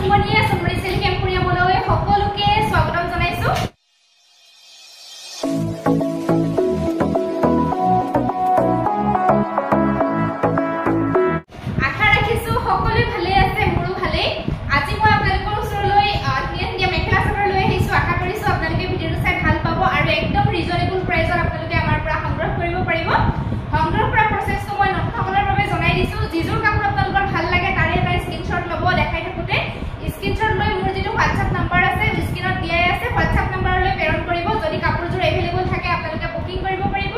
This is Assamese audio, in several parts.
জন্মদিনে সমৰি চেলি কেম্পুৰিয়ামলৈ সকলোকে স্বাগতম জনাইছো। আশা ৰাখিছো সকলোৱে ভালে আছে, মোৰো ভালে। আজি মই আপোনালোকৰ ওচৰলৈ ধুনীয়া মেখেলা চাদৰ লৈ আহিছো। আশা কৰিছো আপোনালোকে ভিডিঅটো চাই ভাল পাব আৰু একদম ৰিজনেবল প্ৰাইজত আপোনালোকে আমাৰ পৰা সংগ্ৰহ কৰিব পাৰিব। সংগ্ৰহ কৰা প্ৰচেছটো মই নতুনসকলৰ বাবে জনাই দিছো। যিযোৰ কাপোৰ আপোনালোকৰ ভাল লাগে তাৰে এটা স্ক্ৰীনশ্বট ল'ব। দেখাই থাকোতে স্ক্ৰীনশ্বট লৈ মোৰ যিটো হোৱাটছআপ নাম্বাৰ আছে স্ক্ৰীনত দিয়াই আছে, হোৱাটছআপ নাম্বাৰলৈ প্ৰেৰণ কৰিব। যদি কাপোৰযোৰ এভেইলেবল থাকে আপোনালোকে বুকিং কৰিব পাৰিব।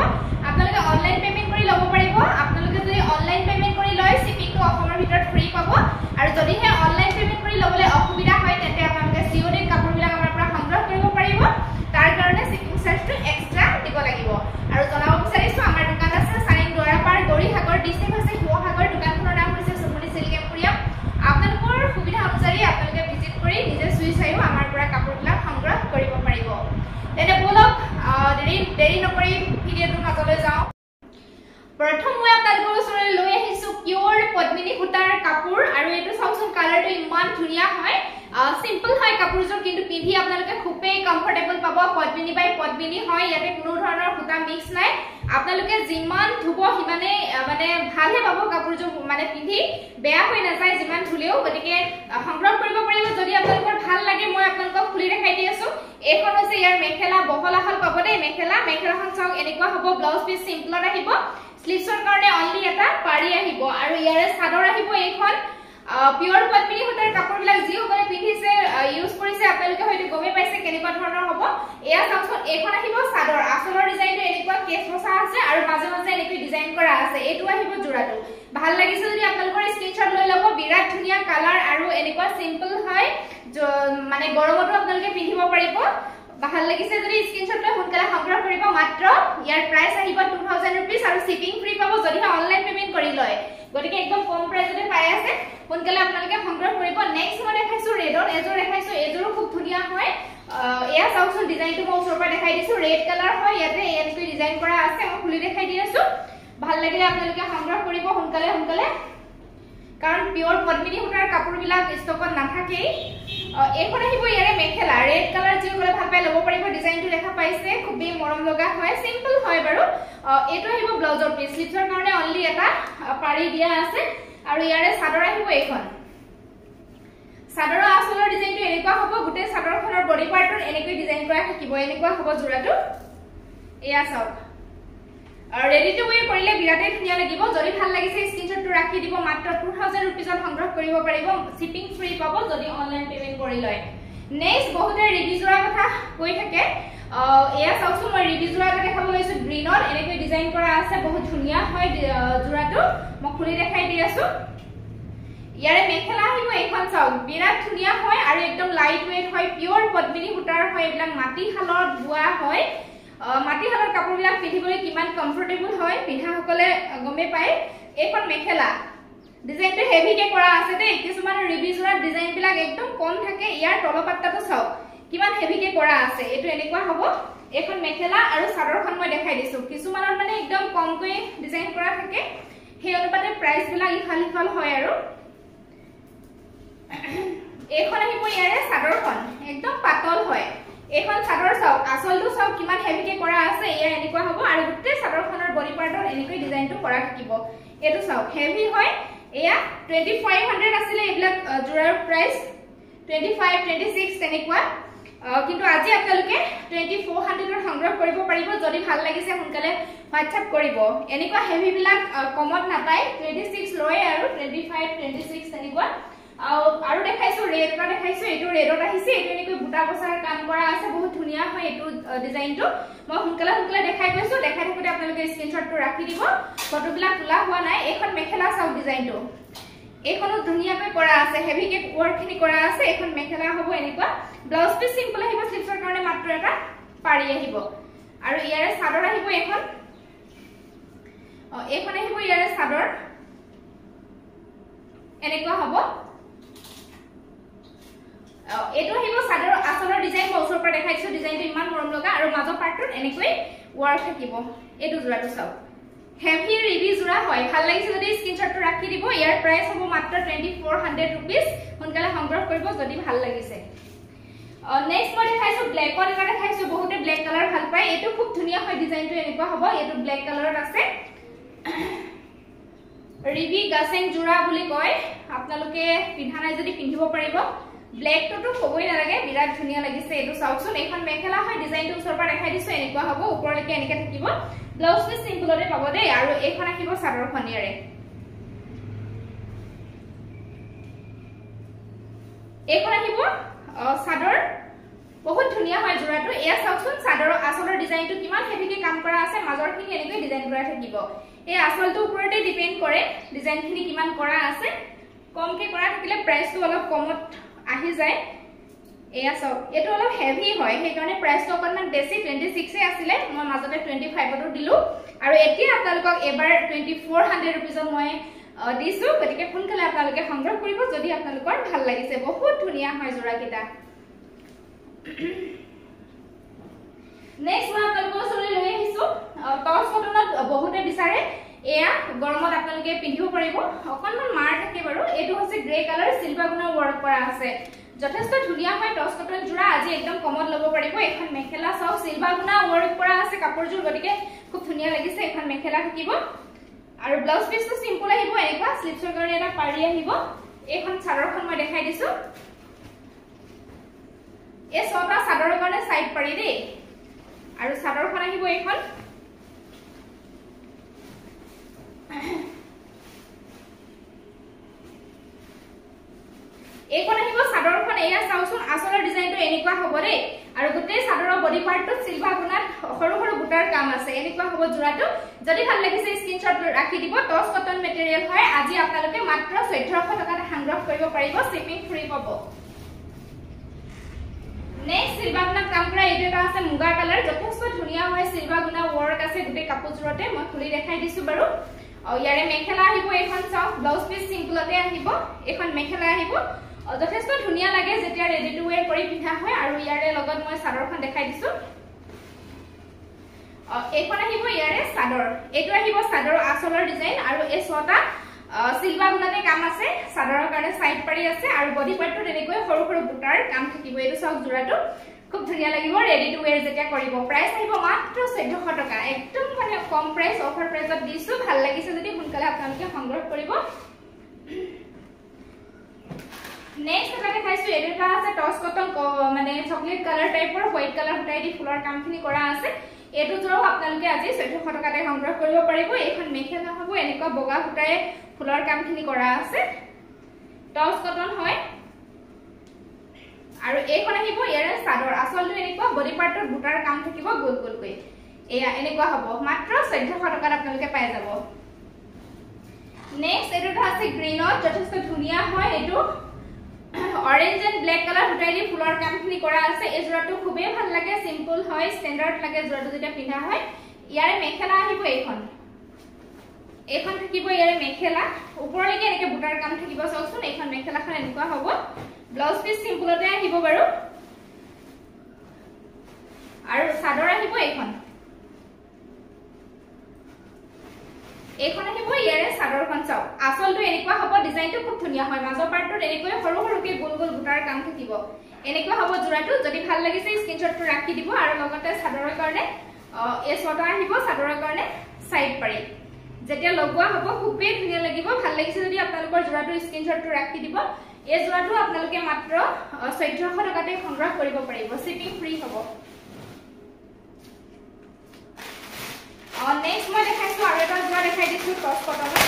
আপোনালোকে অনলাইন পেমেন্ট কৰি ল'ব পাৰিব। আপোনালোকে যদি অনলাইন পেমেন্ট কৰি লয় শিপিংটো অসমৰ ভিতৰত ফ্ৰী পাব। আৰু যদিহে অনলাইন পেমেন্ট কৰি ল'বলৈ অসুবিধা হয় তেন্তে আপোনালোকে COD কাপোৰবিলাক আমাৰ পৰা সংগ্ৰহ কৰিব পাৰিব। তাৰ কাৰণে শিপিং চাৰ্জটো এক্সট্ৰা দিব লাগিব। আৰু জনাব বিচাৰিছো আমাৰ দোকান আছে চাৰিং দুৱাৰাপাৰ গৌৰীসাগৰ, ডিষ্ট্ৰিক্ট হৈছে শিৱসাগৰ। দোকানখনৰ নাম হৈছে সমৰি চেলি কেম্পুৰিয়াম। আপোনালোকৰ সুবিধা অনুযায়ী আপোনালোকে ভিজিট কৰি নিজে চুই চাইও আমাৰ পৰা কাপোৰবিলাক সংগ্ৰহ কৰিব পাৰিব। তেনে বলক দেৰি নকৰি ভিডিঅ'টোৰ মাজলৈ যাওঁ। প্ৰথম মই আপোনালোকৰ ওচৰলৈ লৈ আহিছো পিয়ৰ পদ্মিনী সূতাৰ কাপোৰ। আৰু এইটো চাওকচোন, কালাৰটো ইমান ধুনীয়া হয়। সিম্পল হয় কাপোৰযোৰ, কিন্তু পিন্ধি আপোনালোকে খুবেই কমফৰ্টেবল পাব। পদ্মিনী বাই পদ্মিনী হয়, ইয়াতে কোনো ধৰণৰ সূতা মিক্স নাই। আপোনালোকে যিমান ধুব সিমানে মানে ভালহে পাব কাপোৰযোৰ, মানে পিন্ধি বেয়া হৈ নাযায় যিমান ধুলেও। গতিকে সংগ্ৰহ কৰিব পাৰিব যদি আপোনালোকৰ ভাল লাগে। মই আপোনালোকক খুলি দেখাই দি আছো। এইখন হৈছে ইয়াৰ মেখেলা, বহল আহল পাব দেই মেখেলাখন চাওক এনেকুৱা হ'ব। ব্লাউজ পিচ সিম্পলত আহিব, স্লিভছৰ কাৰণে অনলি এটা পাৰি আহিব। আৰু ইয়াৰে চাদৰ আহিব। এইখন পিয়ৰ পদ্মিনী সূতাৰ কাপোৰবিলাক যিসকলে পিন্ধিছে ইউজ কৰিছে আপোনালোকে হয়তো গমেই পাইছে কেনেকুৱা ধৰণৰ হ'ব। এয়া চাওকচোন, এইখন আহিব চাদৰ। আচলৰ ডিজাইনটো এনেকুৱা কেছ বচা আছে আৰু মাজে মাজে এনেকৈ ডিজাইন কৰা আছে। এইটো আহিব যোৰাটো। ভাল লাগিছে যদি আপোনালোকৰ স্ক্ৰীনশ্বট লৈ ল'ব। বিৰাট ধুনীয়া কালাৰ আৰু এনেকুৱা সিম্পল হয়, মানে গৰমতো আপোনালোকে পিন্ধিব পাৰিব। ভাল লাগিছে যদি স্ক্ৰীনশ্বট লৈ সোনকালে সংগ্ৰহ কৰিব। মাত্ৰ ইয়াৰ প্ৰাইচ আহিব 2000 रुपीस আৰু শিপিং ফ্ৰী পাব যদিহে অনলাইন পেমেন্ট কৰি লয়। গতিকে একদম কম প্ৰাইজতে পাই আছে, সোনকালে আপোনালোকে সংগ্ৰহ কৰিব। নেক্সট মই দেখাইছো ৰেডত এযোৰ দেখাইছো। এযোৰো খুব ধুনীয়া হয়। এয়া চাওকচোন, ডিজাইনটো মই ওচৰৰ পৰা দেখাই দিছো। ৰেড কালাৰ হয়, ইয়াতে এনেকৈ ডিজাইন কৰা আছে। মই খুলি দেখাই দি আছো। ভাল লাগিলে আপোনালোকে সংগ্ৰহ কৰিব সোনকালে, কাৰণ পিয়ৰ পদ্মিনী সূতাৰ কাপোৰবিলাক ষ্টকত নাথাকেই। এইখন আহিব ইয়াৰে মেখেলা। ৰেড কালাৰ যিসকলে ভাল পাই ল'ব পাৰিব। ডিজাইনটো দেখা পাইছে, খুবেই মৰম লগা হয়, সিম্পল হয় বাৰু। এইটো আহিব ব্লাউজৰ পিচ, স্লিভছৰ কাৰণে অনলি এটা পাৰি দিয়া আছে। আৰু ইয়াৰে চাদৰ আহিব। এইখন চাদৰৰ আঁচলৰ ডিজাইনটো এনেকুৱা হ'ব। গোটেই চাদৰখনৰ বডি পাৰ্টত এনেকৈ ডিজাইন কৰা থাকিব। এনেকুৱা হ'ব যোৰাটো। এয়া চাওক, ৰেডি টু ৱেৰ কৰিলে বিৰাটেই ধুনীয়া লাগিব। যদি ভাল লাগিছে স্ক্ৰীনশ্বটটো ৰাখি দিব। মাত্ৰ 2000 रुपीसত সংগ্ৰহ কৰিব পাৰিব। শিপিং ফ্ৰী পাব যদি অনলাইন পেমেন্ট কৰি লয়। নেক্সট বহুতে ৰিবি যোৰা কথা কৈ থাকে। এয়া চাওকচোন, মই ৰিবি যোৰা এটা দেখাব লৈছো। গ্ৰীনত এনেকৈ ডিজাইন কৰা আছে, বহুত ধুনীয়া হয় যোৰাটো। মই খুলি দেখাই দি আছো। ইয়াৰে মেখেলা আহিব। এইখন চাওক, বিৰাট ধুনীয়া হয় আৰু একদম লাইট ৱেট হয়। পিয়ৰ পদ্মিনী সূতাৰ হয়। এইবিলাক মাটিশালত বোৱা হয়। মাটিশালৰ কাপোৰবিলাক পিন্ধিবলৈ কিমান কমফৰ্টেবল হয় পিন্ধাসকলে গমে পায়। এইখন মেখেলা ডিজাইনটো হেভিকে কৰা আছে দেই। কিছুমান ৰিবি যোৰাৰ ডিজাইনবিলাক একদম কম থাকে। ইয়াৰ তলপাট্টাটো চাওক কিমান হেভিকে কৰা আছে। এইটো এনেকুৱা হ'ব। এইখন মেখেলা আৰু চাদৰখন মই দেখাই দিছো। কিছুমানৰ মানে একদম কমকৈ ডিজাইন কৰা থাকে, সেই অনুপাতে প্ৰাইচবিলাক ইফাল সিফাল হয়। আৰু এইখন আহিব ইয়াৰে চাদৰখন, একদম পাতল হয়। এইখন চাদৰ চাওক, আঁচলটো চাওক কিমান হেভিকে কৰা আছে। এয়া এনেকুৱা হ'ব আৰু গোটেই চাদৰখনৰ বডি পাৰ্টত এনেকৈ ডিজাইনটো কৰা থাকিব। এইটো চাওক হেভি হয়। এয়া 2500 আছিলে এইবিলাক যোৰাৰ প্ৰাইচ, 25, 26 তেনেকুৱা। কিন্তু আজি আপোনালোকে 2400ত সংগ্ৰহ কৰিব পাৰিব। যদি ভাল লাগিছে সোনকালে হোৱাটছআপ কৰিব। এনেকুৱা হেভিবিলাক কমত নাপায়। 26 লয় আৰু 25, 26 তেনেকুৱা। আৰু দেখাইছো ৰেড এটা দেখাইছো। এইটো ৰেডত আহিছে। এইটো এনেকৈ বুটা বছাৰ কাম কৰা আছে, বহুত ধুনীয়া হয় এইটো ডিজাইনটো। মই সোনকালে দেখাই গৈছো। দেখাই থাকোতে আপোনালোকে স্ক্ৰীনশ্বটটো ৰাখি দিব। ফটোবিলাক তোলা হোৱা নাই। এইখন মেখেলা চাওক, ডিজাইনটো এইখনো ধুনীয়াকৈ কৰা আছে, হেভিকে ৱৰ্কখিনি কৰা আছে। এইখন মেখেলা হ'ব এনেকুৱা। ব্লাউজ পিচ সিম্পল আহিব, স্লিভছৰ কাৰণে মাত্ৰ এটা পাৰি আহিব। আৰু ইয়াৰে চাদৰ আহিব। এইখন আহিব ইয়াৰে চাদৰ, এনেকুৱা হ'ব। এইটো আহিব চাদৰ আঁচলৰ ডিজাইন। মই ওচৰৰ পৰা দেখাইছো। ডিজাইনটো ইমান মৰম লগা আৰু মাজৰ পাৰ্টত এনেকৈ ৱৰ্ক থাকিব। এইটো যোৰাটো চাওক, হেভি ৰিভি জোৰা হয় ভাল লাগিছে যদি স্ক্ৰিনশ্বটটো ৰাখি দিব ইয়াৰ প্ৰাইস হ'ব মাত্ৰ 2400 rupees সোনকালে সংগ্ৰহ কৰিব যদি ভাল লাগিছে নেক্সট মই দেখাইছো ব্ল্যাকত এটা দেখাইছো বহুতে ব্ল্যাক কালাৰ ভাল পায় এটো খুব ধুনিয়া হয় ডিজাইনটো এনেকুৱা হ'ব এটো ব্ল্যাক কালাৰত আছে ৰিভি গাছেং জোৰা বুলি কয় আপোনালোকে পিন্ধা নাই যদি পিন্ধিব পাৰিব ব্ল্যাক তো কবই নালাগে বিৰাট ধুনিয়া লাগিছে এটো চাওকচোন এখন মেখেলা হয় ডিজাইনটো ওচৰৰ পৰা দেখাই দিছো এনেকুৱা হ'ব ওপৰলৈকে এনেকৈ থাকিব ব্লাউজ পিস সিম্পলতে পাব দেই আৰু এখন আহিব চাদৰখন ইয়াৰে এখন আহিব চাদৰ বহুত ধুনিয়া হয় জোৰাটো এয়া চাওকচোন চাদৰৰ আচলৰ ডিজাইনটো কিমান হেভিকে কাম কৰা আছে মাজৰখিনি এনেকৈ ডিজাইন কৰা থাকিব এই আচলটো ওপৰতে ডিপেন্ড কৰে ডিজাইনখিনি কিমান কৰা আছে কমকে কৰা থাকিলে প্ৰাইসটো অলপ কমত আহি যায় এয়া চাওক এটো অলপ হেভি হয় সেই কাৰণে প্ৰাইসটো অকনমান বেছি 26 এ আছিল মই মাজতে 25 টো দিলো আৰু এতিয়া আপোনালোকক এবাৰ 2400 rupees মই দিছো গতিকে সোনকালে আপোনালোকে সংগ্ৰহ কৰিব যদি আপোনালোকৰ ভাল লাগিছে বহুত ধুনিয়া হয় জোৰা কিটা নেক্সট মই আপোনালোকৰ ওচৰলৈ লৈ আহিছো টৰ্চ কটনত বহুতে বিচাৰে এয়া গৰমত আপোনালোকে পিন্ধিব পাৰিব অকনমান মাৰ থাকে বাৰু এটো হৈছে গ্ৰে কালাৰ সিলভাৰ গুণৰ ওয়াৰ্ক কৰা আছে যথেষ্ট ধুনিয়া হয় টৰ্চ কটন জোৰা আজি একদম কমত ল'ব পাৰিব এখন মেখেলা চাও সিলভাৰ গুণৰ ওয়াৰ্ক কৰা আছে কাপোৰজোৰ গতিকে খুব ধুনিয়া লাগিছে এখন মেখেলা থাকিব আৰু ব্লাউজ পিসটো সিম্পল আহিব এনেকুৱা স্লিপছৰ কাৰণে এটা পাৰি আহিব এখন চাদৰখন মই দেখাই দিছো এই ছটা চাদৰৰ কাৰণে সাইড পাৰি দেই আৰু চাদৰখন আহিব এখন এখন আহিব চাদৰখন এয়া চাওচোন আচলৰ ডিজাইনটো এনেকুৱা হ'ব দেই আৰু গোটেই চাদৰৰ বডি পাৰ্টটো সিলভাৰ গুণাত সৰু সৰু বুটাৰ কাম আছে এনেকুৱা হ'ব জোৰাটো যদি ভাল লাগিছে স্ক্ৰিনশ্বট ৰাখি দিব টৰ্চ কটন মেটেৰিয়েল হয় আজি আপোনালোকে মাত্ৰ 1400 টকাত সংগ্ৰহ কৰিব পাৰিব শিপিং ফ্ৰী পাব নেক্সট সিলভাৰ গুণাত কাম কৰা এইটো এটা আছে মুগা কালাৰ যথেষ্ট ধুনিয়া হয় সিলভাৰ গুণা ওয়াৰ্ক আছে গোটেই কাপোৰজোৰতে মই খুলি দেখাই দিছো বাৰু ইয়াৰে মেখেলা আহিব এখন চাওক ব্লাউজ পিস সিম্পলতে আহিব এখন মেখেলা আহিব যথেষ্ট ধুনিয়া লাগে যেতিয়া ৰেডি টু ওয়্যাৰ কৰি পিন্ধা হয় আৰু ইয়াৰে লগত মই চাদৰখন দেখাই দিছো এখন আহিব ইয়াৰে চাদৰ এটো আহিব চাদৰ আচলৰ ডিজাইন আৰু এই ছটা সিলভাৰ গুণাতে কাম আছে চাদৰৰ কাৰণে সাইড পাৰি আছে আৰু বডি পাৰ্টটো তেনেকৈ সৰু সৰু বুটাৰ কাম থাকিব এটো চাওক জোৰাটো খুব ধুনিয়া লাগিব ৰেডি টু ওয়্যাৰ যেতিয়া কৰিব প্ৰাইস আহিব মাত্ৰ 1400 টকা একদম মানে কম প্ৰাইস অফাৰ প্ৰাইসত দিছো ভাল লাগিছে যদি সোনকালে আপোনালোকে সংগ্ৰহ কৰিব নেক্সট এটা দেখাইছো এটা আছে টৰ্চ কটন মানে চকলেট কালাৰ টাইপৰ হোৱাইট কালাৰ হটাই দি ফুলৰ কামখিনি কৰা আছে এটো জোৰাও আপোনালোকে আজি 1400 টকাতে সংগ্ৰহ কৰিব পাৰিব এখন মেখেলা হ'ব এনেকুৱা বগা হটাই ফুলৰ কামখিনি কৰা আছে টৰ্চ কটন হয় আৰু এইখন আহিব ইয়াৰে চাদৰ আচলটো এনেকুৱা বডি পাৰ্টৰ বুটাৰ কাম থাকিব গোল গোলকৈ এয়া এনেকুৱা হ'ব মাত্ৰ 1400 টকাত আপোনালোকে পাই যাব নেক্সট এটা আছে গ্ৰীনত যথেষ্ট ধুনিয়া হয় এটো অৰেঞ্জ এন্ড ব্ল্যাক কালাৰ হটাই দি ফুলৰ কামখিনি কৰা আছে এই জোৰাটো খুবেই ভাল লাগে সিম্পল হয় ষ্টেন্ডাৰ্ড লাগে জোৰাটো যেতিয়া পিন্ধা হয় ইয়াৰে মেখেলা আহিব এইখন থাকিব ইয়াৰে মেখেলা ওপৰলৈকে এনেকৈ বুটাৰ কাম থাকিব চাওকচোন এইখন মেখেলাখন এনেকুৱা হ'ব ব্লাউজ পিস সিম্পলতে আহিব বাৰু আৰু চাদৰ আহিব এইখন আহিব ইয়াৰে চাদৰখন চাও আচলটো এনেকুৱা হ'ব ডিজাইনটো খুব ধুনিয়া হয় মাজৰ পাৰ্টটো এনেকৈ সৰু সৰুকে গোল গোল বুটাৰ কাম থাকিব এনেকুৱা হ'ব জোৰাটো যদি ভাল লাগিছে স্ক্ৰিনশ্বটটো ৰাখি দিব আৰু লগতে চাদৰৰ কাৰণে এই ছটা আহিব চাদৰৰ কাৰণে সাইড পাৰি যেতিয়া লগোৱা হ'ব খুবেই ধুনিয়া লাগিব ভাল লাগিছে যদি আপোনালোকৰ জোৰাটো স্ক্ৰিনশ্বটটো ৰাখি দিব এই জোৰাটো আপোনালোকে মাত্ৰ 1400 টকাতে সংগ্ৰহ কৰিব পাৰিব শিপিং ফ্ৰী হ'ব নেক্সট মই দেখাইছো আৰু এটা জোৰা দেখাই দিছো টৰ্চ কটনৰ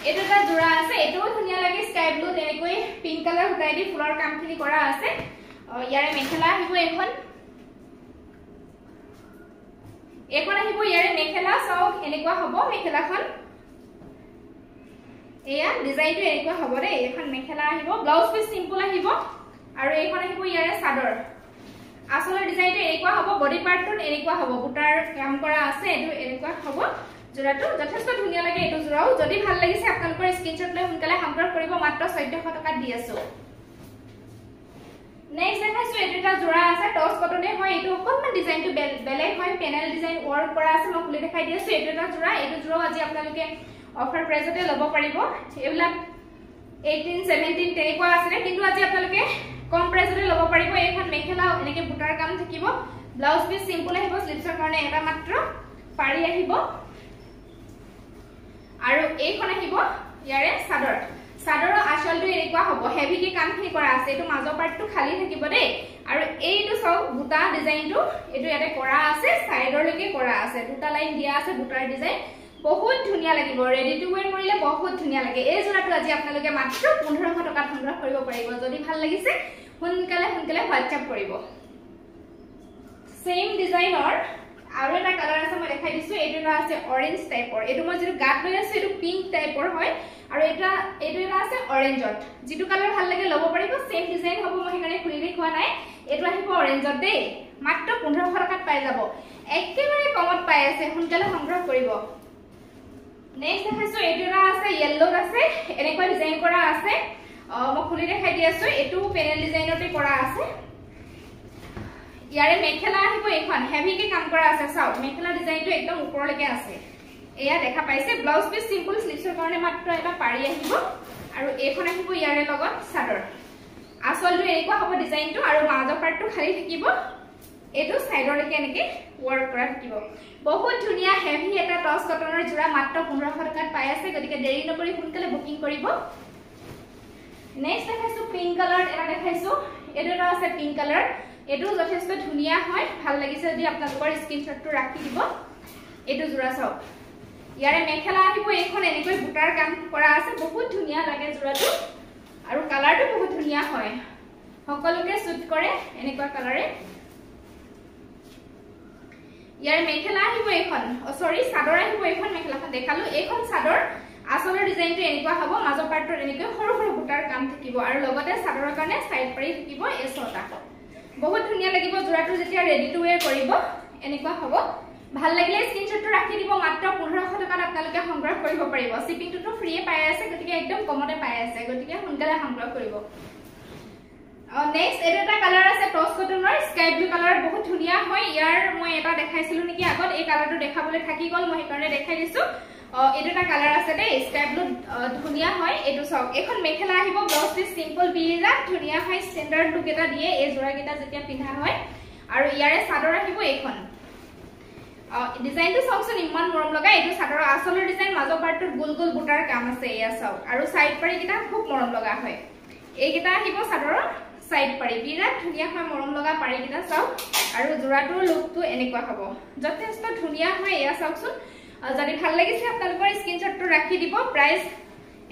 এটো এটা জোৰা আছে এটোও ধুনিয়া লাগে স্কাই ব্লু তেনেকৈ পিংক কালাৰ হটাই দি ফুলৰ কামখিনি কৰা আছে ইয়াৰে মেখেলা আহিব এখন আহিব ইয়াৰে মেখেলা চাওক এনেকুৱা হ'ব মেখেলাখন এয়া ডিজাইনটো এনেকুৱা হ'ব ৰে এখন মেখেলা আহিব ব্লাউজ পিস সিম্পল আহিব আৰু এইখন আহিব ইয়াৰে চাদৰ আসলৰ ডিজাইনটো এনেকুৱা হ'ব বডি পাৰ্টটোত এনেকুৱা হ'ব বুটাৰ কাম কৰা আছে এটো এনেকুৱা হ'ব জোৰাটো যথেষ্ট ধুনিয়া লাগে এটো জোৰাও যদি ভাল লাগিছে আপোনালোকৰ স্ক্ৰিনশ্বট লৈ সোনকালে সংগ্ৰহ কৰিব মাত্ৰ 1400 টকা দি আছো নেক্সট দেখাইছো এটা জোড়া আছে টস কটনে হয় এটো অকনমান ডিজাইনটো বেলেগ হয় পেনেল ডিজাইন ওয়ার্ক কৰা আছে মই খুলি দেখাই দিছো এটা জোড়া এটো জোড়া আজি আপোনালোকে অফাৰ প্ৰাইজতে ল'ব পাৰিব এবিলাক 18 17 তেনেকুৱা আছে কিন্তু আজি আপোনালোকে কম প্ৰাইজতে ল'ব পাৰিব এখন মেখেলা এনেকে বুটাৰ কাম থাকিব ব্লাউজ পিস সিম্পল আহিব স্লিপছৰ কাৰণে এটা মাত্ৰ পাৰি আহিব আৰু এইখন আহিব ইয়াৰে সাদৰ আঁচলটো এনেকুৱা হ'ব হেভি কি কামখিনি কৰা আছে এটো মাজৰ পাৰ্টটো খালি থাকিব দে আৰু এইটো সব বুটা ডিজাইনটো এটো ইয়াতে কৰা আছে সাইডৰলৈকে কৰা আছে দুটা লাইন দিয়া আছে বুটাৰ ডিজাইন বহুত ধুনিয়া লাগিব ৰেডি টু ওয়্যাৰ কৰিলে বহুত ধুনিয়া লাগে এই জোৰাটো আজি আপোনালোকে মাত্ৰ 1500 টকা সংগ্ৰহ কৰিব পাৰিব যদি ভাল লাগিছে সোনকালে WhatsApp কৰিব সেম ডিজাইনৰ আৰু এটা কালাৰ আছে মই দেখাই দিছো এইটো আছে অৰেঞ্জ টাইপৰ এইটো মই যেটো গাত লৈ আছে এইটো পিংক টাইপৰ হয় আৰু এইটো আছে অৰেঞ্জত যেটো কালাৰ ভাল লাগে ল'ব পাৰিব সেম ডিজাইন হ'ব মই হেকাৰণে খুলি দেখুৱা নাই এইটো আহিব অৰেঞ্জত দেই মাত্ৰ 1500 টকাত পাই যাব একেবাৰে কমত পাই আছে সোনকালে সংগ্ৰহ কৰিব নেক্সট দেখাইছো এইটো আছে ইয়েলোত আছে এনেকুৱা ডিজাইন কৰা আছে মই খুলি দেখাই দি আছো এইটো পেনেল ডিজাইনতে কৰা আছে ইয়াৰে মেখেলা আহিব এখন হেভি কে কাম কৰা আছে চাও মেখেলা ডিজাইনটো একদম ওপৰলৈকে আছে এয়া দেখা পাইছে ব্লাউজ পিস সিম্পল স্লিপছৰ কাৰণে মাত্ৰ এটা পাৰি আহিব আৰু এইখন আহিব ইয়াৰে লগত সাদৰ আসলটো এনেকুৱা হ'ব ডিজাইনটো আৰু মাজৰ পাৰ্টটো খালি থাকিব এটো সাইডৰলৈকে এনেকে ওয়াৰ্ক কৰা থাকিব বহুত ধুনিয়া হেভি এটা টস কটনৰ জোৰা মাত্ৰ 1500 টকাত পাই আছে গতিকে দেৰি নকৰি সোনকালে বুকিং কৰিব নেক্সট দেখাইছো পিংক কালাৰ এটা দেখাইছো এটো আছে পিংক কালাৰ এটো যথেষ্ট ধুনিয়া হয় ভাল লাগিছে যদি আপোনালোকৰ স্ক্ৰিনশ্বটটো ৰাখি দিব এটো জোৰা চাও ইয়াৰে মেখেলা আহিব এখন এনেকৈ বুটাৰ কাম কৰা আছে বহুত ধুনিয়া লাগে জোৰাটো আৰু কালাৰটো বহুত ধুনিয়া হয় সকলোকে সুট কৰে এনেকুৱা কালাৰে ইয়াৰ মেখেলা আহিব এখন সৰি সাদৰ আহিব এখন মেখেলাখন দেখালো এখন সাদৰ আসলৰ ডিজাইনটো এনেকুৱা হ'ব মাজৰ পাৰ্টটো এনেকৈ সৰু সৰু বুটাৰ কাম থাকিব আৰু লগতে সাদৰৰ কাৰণে সাইড পাৰি থাকিব এই ছটা বহুত ধুনিয়া লাগিব জোৰাটো যেতিয়া ৰেডি টু ওয়্যাৰ কৰিব এনেকুৱা হ'ব ভাল লাগিলে স্ক্ৰিনশ্বটটো ৰাখি দিব মাত্ৰ 1500 টকাত আপোনালোকে সংগ্ৰহ কৰিব পাৰিব শিপিংটো ফ্ৰীয়ে পাই আছে গতিকে একদম কমতে পাই আছে গতিকে সোনকালে সংগ্ৰহ কৰিব নেক্সট এটা কালাৰ আছে টস কটনৰ স্কাই ব্লু কালাৰ বহুত ধুনিয়া হয় ইয়াৰ মই এটা দেখাইছিলো নেকি আগত এই কালাৰটো দেখাবলৈ থাকি গল মই হেকাৰণে দেখাই দিছো এটা কালাৰ আছে দে স্কাই ব্লু ধুনিয়া হয় এটো সক এখন মেখেলা আহিব ব্লাউজ পিস সিম্পল বিৰাট ধুনিয়া হয় স্ট্যান্ডাৰ্ড লুক এটা দিয়ে এই জোৰা কেটা যেতিয়া পিন্ধা হয় আৰু ইয়াৰে সাদৰ আহিব এখন ডিজাইনটো সবচোন ইমান মৰম লগা এটো সাদৰ আসলৰ ডিজাইন মাজৰ পাৰ্টত গোল গোল বুটাৰ কাম আছে এয়া চাও আৰু সাইড পাৰি কিটা খুব মৰম লগা হয় এই কিটা আহিব সাদৰৰ সাইড পাৰি বিৰাট ধুনিয়া হয় মৰম লগা পাৰি কিটা চাও আৰু জোৰাটোৰ লুকটো এনেকুৱা হ'ব যথেষ্ট ধুনিয়া হয় এয়া চাওকচোন যদি ভাল লাগিছে আপোনালোকৰ স্ক্ৰিনশ্বটটো ৰাখি দিব প্ৰাইস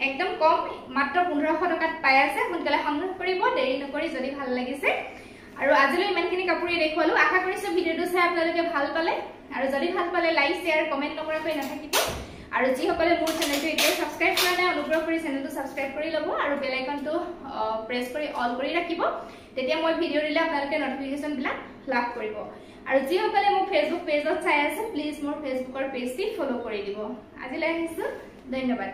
একদম কম মাত্ৰ 1500 টকাত পাই আছে সোনকালে সংগ্ৰহ কৰিব দেৰি নকৰি যদি ভাল লাগিছে আৰু আজিলৈ ইমানখিনি কাপোৰে দেখুৱালো আশা কৰিছো ভিডিওটো চাই আপোনালোকে ভাল পালে আৰু যদি ভাল পালে লাইক শেয়াৰ কমেন্ট নকৰাকৈ নাথাকিব আৰু যি সকলে মোৰ চেনেলটো এতিয়া সাবস্ক্ৰাইব কৰা নাই অনুগ্ৰহ কৰি চেনেলটো সাবস্ক্ৰাইব কৰি ল'ব আৰু বেল আইকনটো প্ৰেছ কৰি অল কৰি ৰাখিব তেতিয়া মই ভিডিও দিলে আপোনালোকে নটিফিকেশন বিলাক লাভ কৰিব আৰু যি সকলে মোৰ ফেসবুক পেজত চাই আছে প্লিজ মোৰ ফেসবুকৰ পেজটি ফলো কৰি দিব আজিলৈ আহিছো ধন্যবাদ